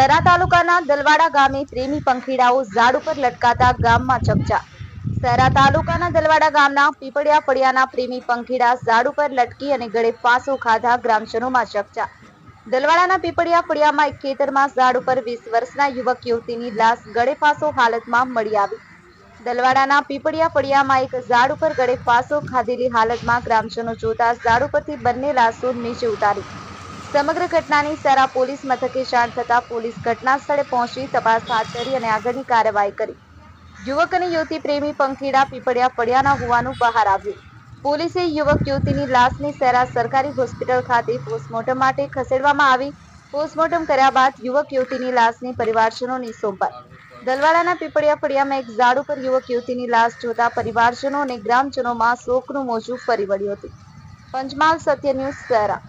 સહેરા તાલુકાના દલવાડા ગામે પ્રેમી પંખીડાઓ ઝાડ ઉપર લટકાતા ગામમાં ચકચાર। સહેરા તાલુકાના દલવાડા ગામના પીપળિયા ફળિયાના પ્રેમી પંખીડા ઝાડ ઉપર લટકી અને ગળે ફાંસો ખાધા ગ્રામજનોમાં ચકચાર। દલવાડાના પીપળિયા ફળિયામાં એક ખેતરમાં ઝાડ ઉપર 20 વર્ષના યુવક યુવતીની લાશ ગળે ફાંસો હાલતમાં મળી આવી। દલવાડાના પીપળિયા ફળિયામાં એક ઝાડ ઉપર ગળે ફાંસો ખાધેલી હાલતમાં ગ્રામજનો જોતા ઝાડ ઉપરથી બંને લાશો નીચે ઉતારી। સમગ્ર ઘટનાની સહેરા પોલીસ મથકે જાણ થતા પોલીસ ઘટના સ્થળે પહોંચી તપાસ હાથ ધરી અને આગળની કાર્યવાહી કરી। યુવક અને યુવતી પ્રેમી પંખીડા પીપળિયા ફળિયાના હોવાનું બહાર આવ્યું। પોલીસે યુવક યુવતીની લાશને સહેરા સરકારી હોસ્પિટલ ખાતે પોસ્ટમોર્ટમ માટે ખસેડવામાં આવી। પોસ્ટમોર્ટમ કર્યા બાદ યુવક યુવતીની લાશને પરિવારજનોને સોંપાઈ। દલવાડાના પીપળિયા ફળિયામાં એક ઝાડ ઉપર યુવક યુવતીની લાશ જોતા પરિવારજનો અને ગ્રામજનોમાં શોકનું મોજું ફરી વળ્યું હતું। પંચમહાલ સત્ય ન્યૂઝ સહેરા।